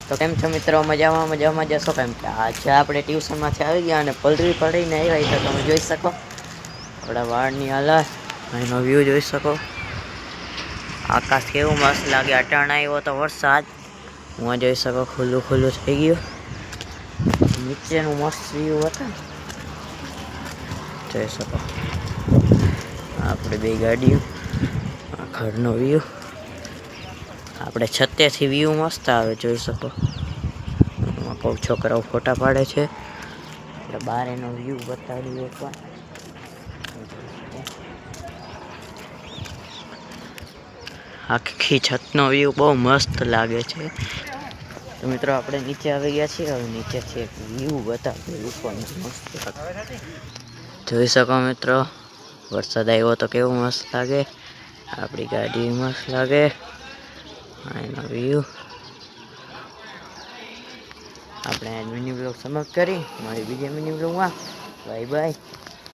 તો કેમ છો મિત્રો? મજામાં જશો કેમ કે આજે આપણે ટ્યુશનમાંથી આવી ગયા અને પલરી પડીને આવ્યા તો તમે જોઈ શકો આપણા વાળની હાલત, અહીંનો વ્યૂ જોઈ શકો. આકાશ કેવું મસ્ત લાગે. અટાણ આવ્યો તો વરસાદ, હું જોઈ શકો ખુલ્લું થઈ ગયું. નીચેનું મસ્ત વ્યૂ હતા જોઈ શકો. આપણે બે ગાડીઓ, ઘરનો વ્યૂ, આપણે છતેથી વ્યૂ મસ્ત આવે જોઈ શકો. કોઈ છોકરાઓ ફોટા પાડે છે. આપણે બહાર એનો વ્યૂ બતાડીએ પણ આખી છતનો વ્યૂ બહુ મસ્ત લાગે છે. તો મિત્રો આપણે નીચે આવી ગયા છીએ. હવે નીચેથી એક વ્યૂ બતાવીએ ઉપરનો મસ્ત જોઈ શકો મિત્રો. વરસાદ આવ્યો તો કેવું મસ્ત લાગે. આપણી ગાડી મસ્ત લાગે. એનો વ્યૂ આપણે મિની બ્લોગ સમાપ્ત કરી. મારી બીજા મિની બ્લોગમાં બાય બાય.